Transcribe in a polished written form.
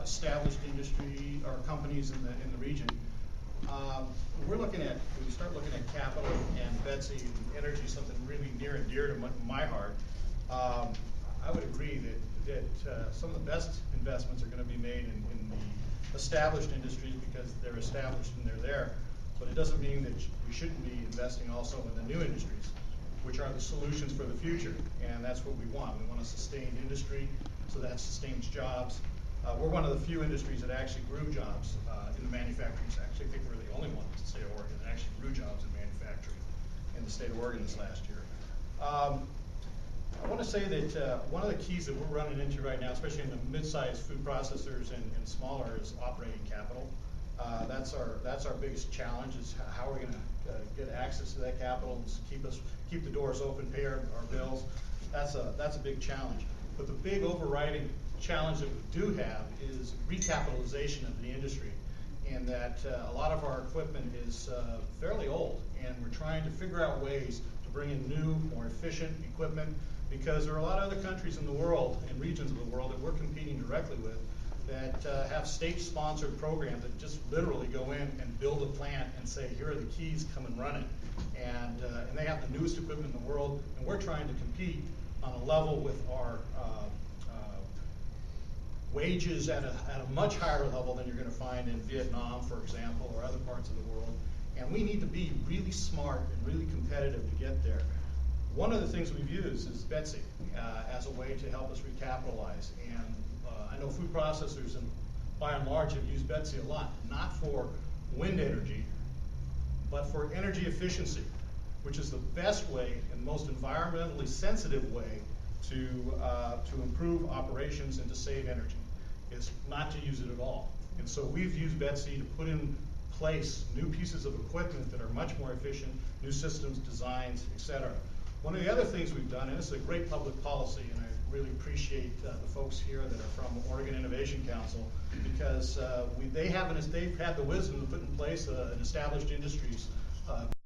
established industry or companies in the region. We're looking at, when we start looking at capital and Betsy, energy is something really near and dear to my heart. I would agree that some of the best investments are going to be made in the established industries because they're established and they're there. But it doesn't mean that we shouldn't be investing also in the new industries, which are the solutions for the future. And that's what we want. We want a sustained industry, so that sustains jobs. We're one of the few industries that actually grew jobs in the manufacturing sector. Actually, I think we're the only one in the state of Oregon that actually grew jobs in manufacturing in the state of Oregon this last year. I want to say that one of the keys that we're running into right now, especially in the mid-sized food processors and smaller, is operating capital. That's our biggest challenge, is how we're going to get access to that capital and keep the doors open, pay our bills. That's a big challenge. But the big overriding challenge that we do have is recapitalization of the industry, in that a lot of our equipment is fairly old, and we're trying to figure out ways to bring in new, more efficient equipment, because there are a lot of other countries in the world and regions of the world that we're competing directly with that have state-sponsored programs that just literally go in and build a plant and say, here are the keys, come and run it. And they have the newest equipment in the world, and we're trying to compete on a level with our wages at a much higher level than you're going to find in Vietnam, for example, or other parts of the world. And we need to be really smart and really competitive to get there. One of the things we've used is Betsy as a way to help us recapitalize. And I know food processors, and by and large, have used Betsy a lot, not for wind energy, but for energy efficiency, which is the best way and most environmentally sensitive way to improve operations and to save energy, is not to use it at all. And so we've used Betsy to put in place new pieces of equipment that are much more efficient, new systems, designs, etc. One of the other things we've done, and this is a great public policy, and I really appreciate the folks here that are from Oregon Innovation Council, because they've had the wisdom to put in place an established industries